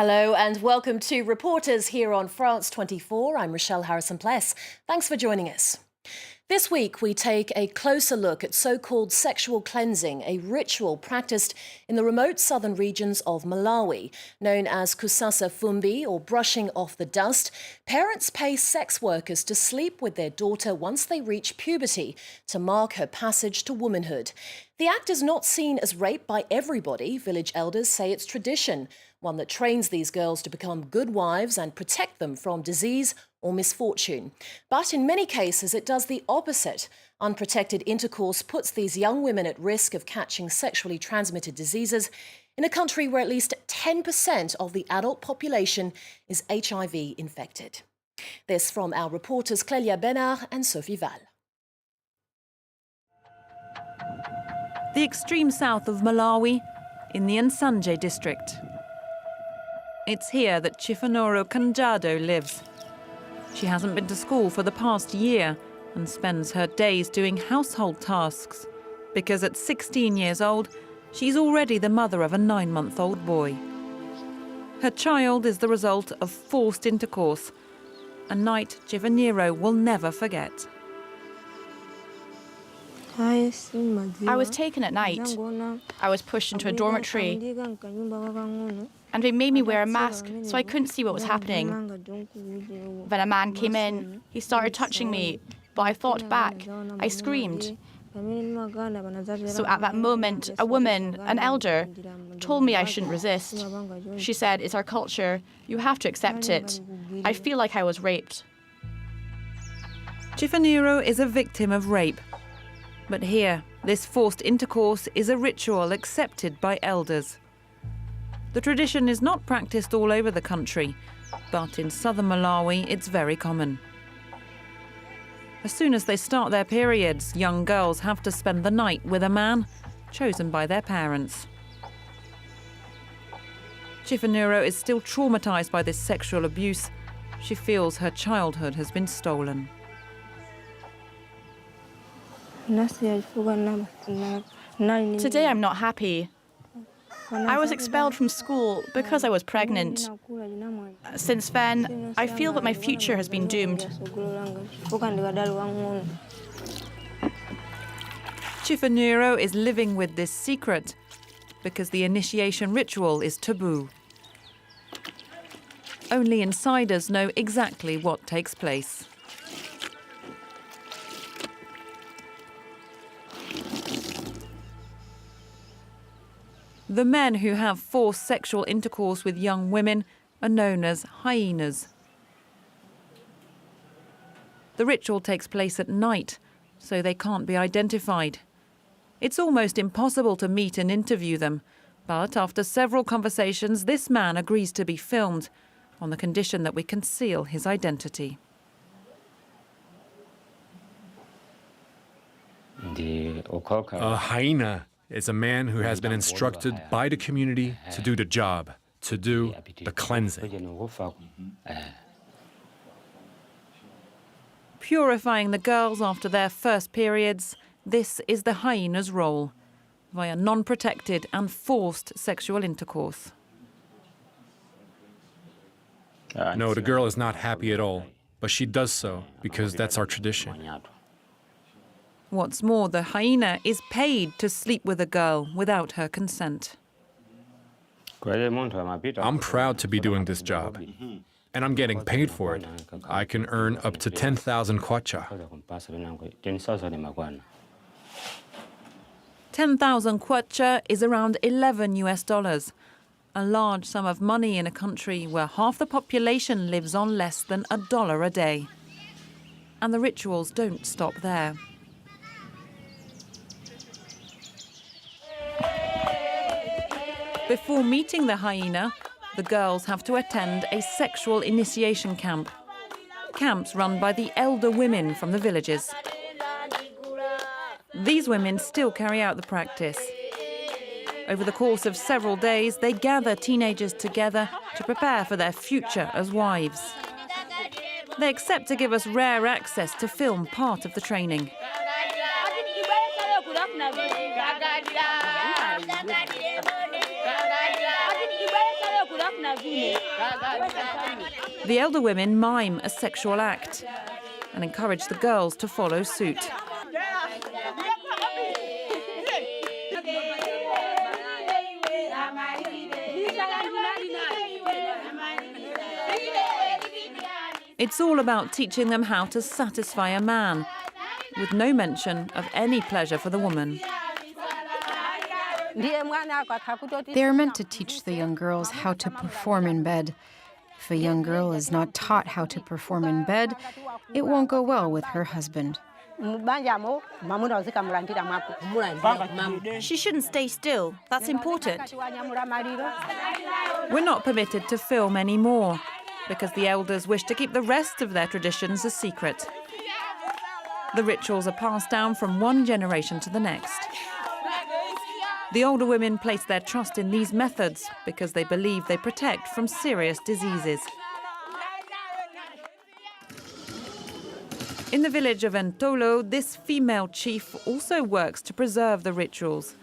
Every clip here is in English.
Hello and welcome to Reporters here on France 24. I'm Rochelle Harrison-Pless. Thanks for joining us. This week we take a closer look at so-called sexual cleansing, a ritual practiced in the remote southern regions of Malawi. Known as kusasa fumbi, or brushing off the dust, parents pay sex workers to sleep with their daughter once they reach puberty to mark her passage to womanhood. The act is not seen as rape by everybody. Village elders say it's tradition, one that trains these girls to become good wives and protect them from disease or misfortune. But in many cases, it does the opposite. Unprotected intercourse puts these young women at risk of catching sexually transmitted diseases in a country where at least 10% of the adult population is HIV infected. This from our reporters Clélia Bénard and Sophie Val. The extreme south of Malawi, in the Nsanje district. It's here that Chifanoro Kanjado lives. She hasn't been to school for the past year and spends her days doing household tasks because at 16 years old, she's already the mother of a 9-month-old boy. Her child is the result of forced intercourse, a night Chifaniro will never forget. I was taken at night. I was pushed into a dormitory and they made me wear a mask so I couldn't see what was happening. Then a man came in, he started touching me, but I fought back. I screamed. So at that moment, a woman, an elder, told me I shouldn't resist. She said, "It's our culture, you have to accept it." I feel like I was raped. Chifaniro is a victim of rape. But here, this forced intercourse is a ritual accepted by elders. The tradition is not practiced all over the country, but in southern Malawi, it's very common. As soon as they start their periods, young girls have to spend the night with a man chosen by their parents. Chifaniro is still traumatized by this sexual abuse. She feels her childhood has been stolen. Today I'm not happy. I was expelled from school because I was pregnant. Since then, I feel that my future has been doomed. Chifaniro is living with this secret because the initiation ritual is taboo. Only insiders know exactly what takes place. The men who have forced sexual intercourse with young women are known as hyenas. The ritual takes place at night, so they can't be identified. It's almost impossible to meet and interview them, but after several conversations, this man agrees to be filmed on the condition that we conceal his identity. A hyena is a man who has been instructed by the community to do the job, to do the cleansing. Purifying the girls after their first periods, this is the hyena's role, via non-protected and forced sexual intercourse. No, the girl is not happy at all, but she does so because that's our tradition. What's more, the hyena is paid to sleep with a girl without her consent. I'm proud to be doing this job, and I'm getting paid for it. I can earn up to 10,000 kwacha. 10,000 kwacha is around $11, a large sum of money in a country where half the population lives on less than $1 a day. And the rituals don't stop there. Before meeting the hyena, the girls have to attend a sexual initiation camp. Camps run by the elder women from the villages. These women still carry out the practice. Over the course of several days, they gather teenagers together to prepare for their future as wives. They accept to give us rare access to film part of the training. The elder women mime a sexual act and encourage the girls to follow suit. It's all about teaching them how to satisfy a man, with no mention of any pleasure for the woman. They are meant to teach the young girls how to perform in bed. If a young girl is not taught how to perform in bed, it won't go well with her husband. She shouldn't stay still. That's important. We're not permitted to film anymore because the elders wish to keep the rest of their traditions a secret. The rituals are passed down from one generation to the next. The older women place their trust in these methods because they believe they protect from serious diseases. In the village of Entolo, this female chief also works to preserve the rituals.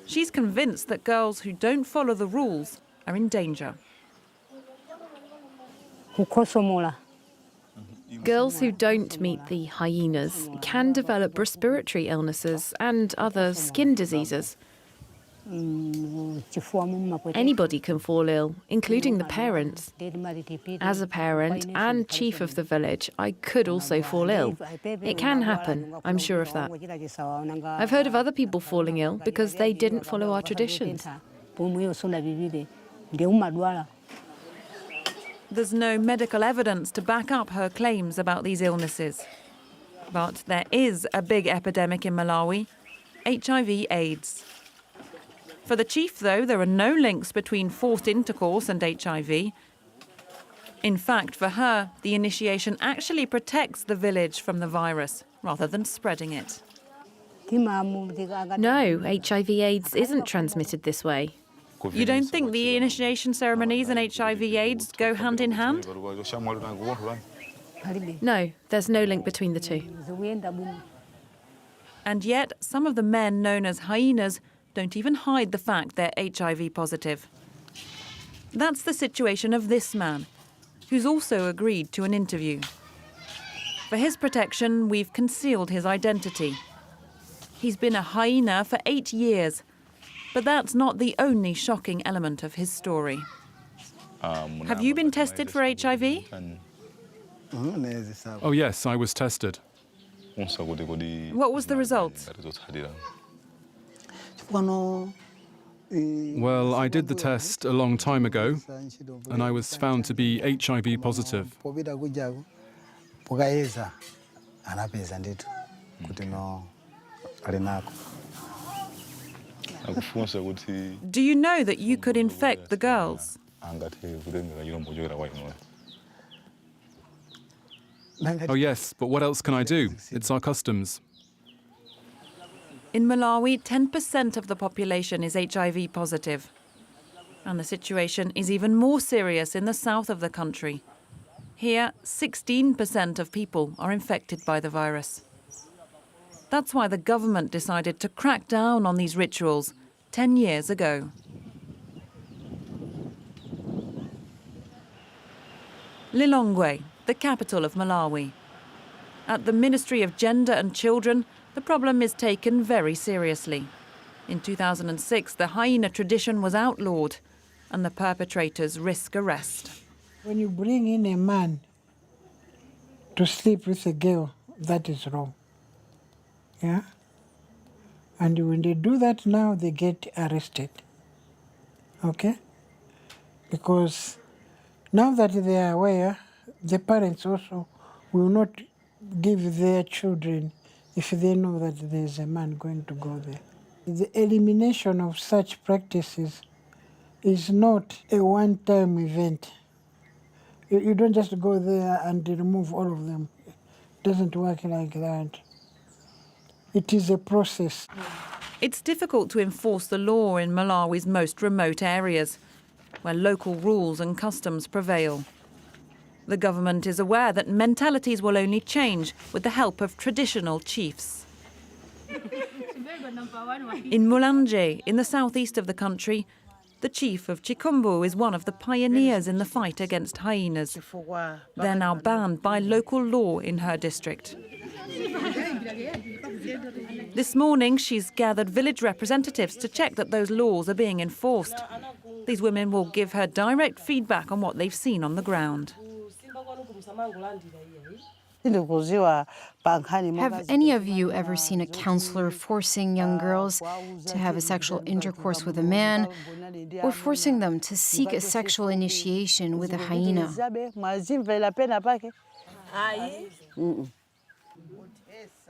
She's convinced that girls who don't follow the rules are in danger. Girls who don't meet the hyenas can develop respiratory illnesses and other skin diseases. Anybody can fall ill, including the parents. As a parent and chief of the village, I could also fall ill. It can happen, I'm sure of that. I've heard of other people falling ill because they didn't follow our traditions. There's no medical evidence to back up her claims about these illnesses. But there is a big epidemic in Malawi, HIV/AIDS. For the chief, though, there are no links between forced intercourse and HIV. In fact, for her, the initiation actually protects the village from the virus, rather than spreading it. No, HIV/AIDS isn't transmitted this way. You don't think the initiation ceremonies and HIV/AIDS go hand in hand? No, there's no link between the two. And yet, some of the men known as hyenas don't even hide the fact they're HIV positive. That's the situation of this man, who's also agreed to an interview. For his protection, we've concealed his identity. He's been a hyena for 8 years, but that's not the only shocking element of his story. Have you been tested for HIV? Oh, yes, I was tested. What was the result? Well, I did the test a long time ago, and I was found to be HIV positive. Do you know that you could infect the girls? Oh, yes, but what else can I do? It's our customs. In Malawi, 10% of the population is HIV positive. And the situation is even more serious in the south of the country. Here, 16% of people are infected by the virus. That's why the government decided to crack down on these rituals 10 years ago. Lilongwe, the capital of Malawi. At the Ministry of Gender and Children, the problem is taken very seriously. In 2006, the hyena tradition was outlawed, and the perpetrators risk arrest. When you bring in a man to sleep with a girl, that is wrong. Yeah? And when they do that now, they get arrested. Okay? Because now that they are aware, the parents also will not give their children if they know that there's a man going to go there. The elimination of such practices is not a one-time event. You don't just go there and remove all of them. It doesn't work like that. It is a process. It's difficult to enforce the law in Malawi's most remote areas, where local rules and customs prevail. The government is aware that mentalities will only change with the help of traditional chiefs. In Mulanje, in the southeast of the country, The chief of Chikumbu is one of the pioneers in the fight against hyenas. They're now banned by local law in her district. This morning, she's gathered village representatives to check that those laws are being enforced. These women will give her direct feedback on what they've seen on the ground. Have any of you ever seen a counselor forcing young girls to have a sexual intercourse with a man, or forcing them to seek a sexual initiation with a hyena?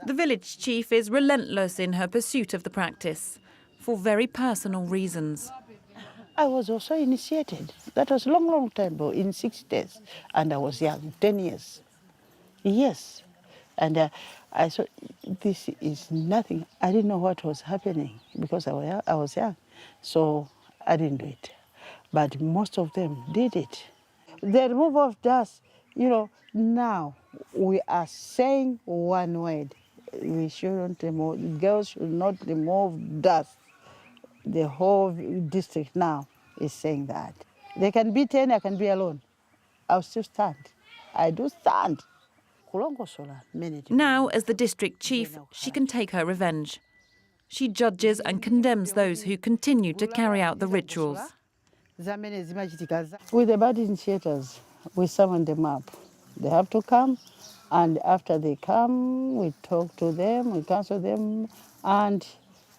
The village chief is relentless in her pursuit of the practice, for very personal reasons. I was also initiated. That was a long, long time ago, in 60s. And I was young, 10 years. Yes. And I saw this is nothing. I didn't know what was happening because I was young. So I didn't do it. But most of them did it. The removal of dust, now we are saying one word. We shouldn't remove, girls should not remove dust. The whole district now is saying that. They can be 10, I can be alone. I'll still stand. I do stand. Now, as the district chief, she can take her revenge. She judges and condemns those who continue to carry out the rituals. With the bad initiators, we summon them up. They have to come, and after they come, we talk to them, we counsel them, and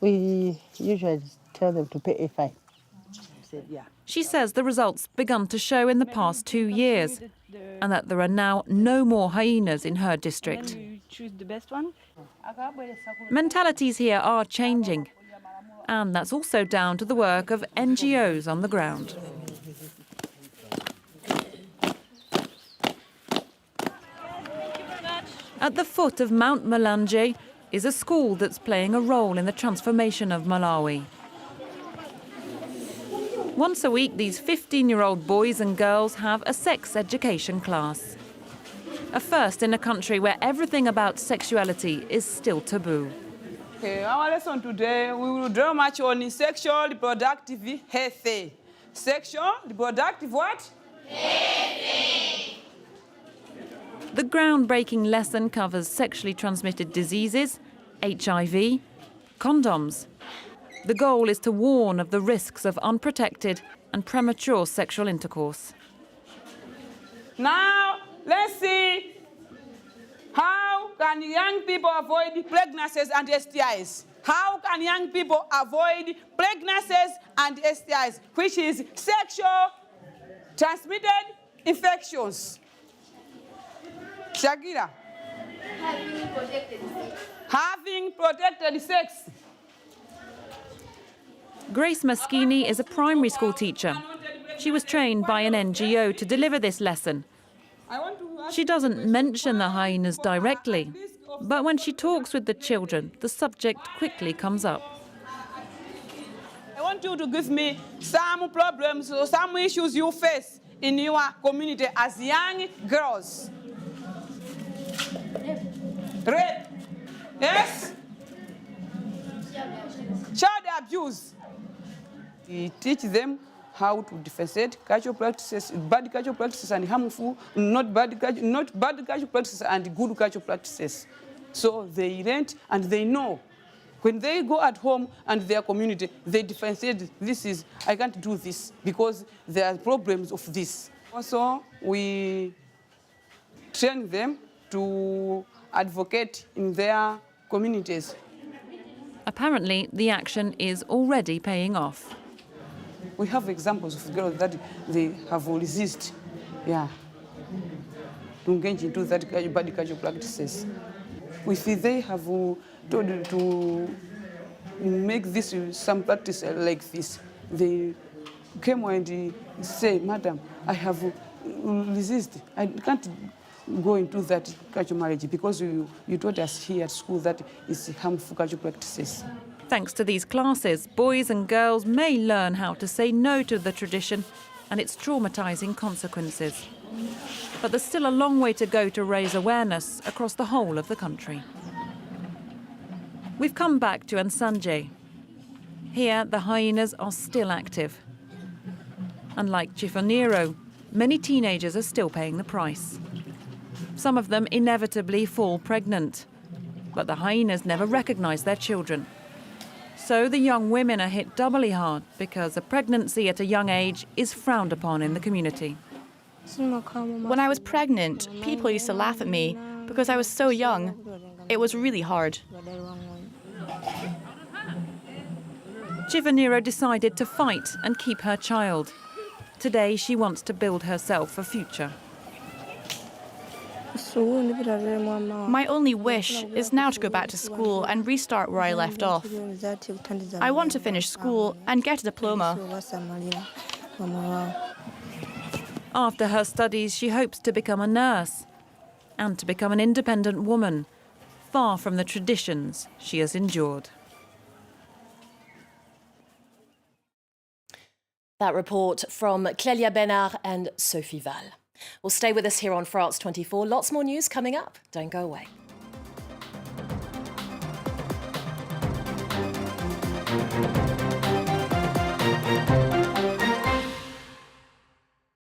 we usually tell them to pay a fine. She says the results begun to show in the past 2 years, and that there are now no more hyenas in her district. Mentalities here are changing, and that's also down to the work of NGOs on the ground. At the foot of Mount Malanje is a school that's playing a role in the transformation of Malawi. Once a week, these 15-year-old boys and girls have a sex education class. A first in a country where everything about sexuality is still taboo. Okay, our lesson today, we will draw much on sexual reproductive health. Sexual reproductive what? Health. The groundbreaking lesson covers sexually transmitted diseases, HIV, condoms. The goal is to warn of the risks of unprotected and premature sexual intercourse. Now, let's see how can young people avoid pregnancies and STIs. How can young people avoid pregnancies and STIs, which is sexual transmitted infections? Shakira. Having protected sex. Grace Maskini is a primary school teacher. She was trained by an NGO to deliver this lesson. She doesn't mention the hyenas directly, but when she talks with the children, the subject quickly comes up. I want you to give me some problems or some issues you face in your community as young girls. Rape. Yes? Child abuse. We teach them how to differentiate cultural practices, bad cultural practices and harmful, not bad cultural practices and good cultural practices. So they learn and they know. When they go at home and their community, they differentiate, I can't do this because there are problems of this. Also, we train them to advocate in their communities. Apparently, the action is already paying off. We have examples of girls that they have resisted, to engage into that bad cultural practices. If they have told to make this some practice like this, they came and say, "Madam, I have resisted. I can't go into that cultural marriage because you taught us here at school that it's harmful cultural practices." Thanks to these classes, boys and girls may learn how to say no to the tradition and its traumatising consequences. But there's still a long way to go to raise awareness across the whole of the country. We've come back to Nsanje. Here, the hyenas are still active. And like Chifonero, many teenagers are still paying the price. Some of them inevitably fall pregnant, but the hyenas never recognize their children. So the young women are hit doubly hard because a pregnancy at a young age is frowned upon in the community. When I was pregnant, people used to laugh at me because I was so young. It was really hard. Chifonero decided to fight and keep her child. Today she wants to build herself a future. My only wish is now to go back to school and restart where I left off. I want to finish school and get a diploma. After her studies, she hopes to become a nurse and to become an independent woman, far from the traditions she has endured. That report from Clélia Bénard and Sophie Val. Well, stay with us here on France 24. Lots more news coming up. Don't go away.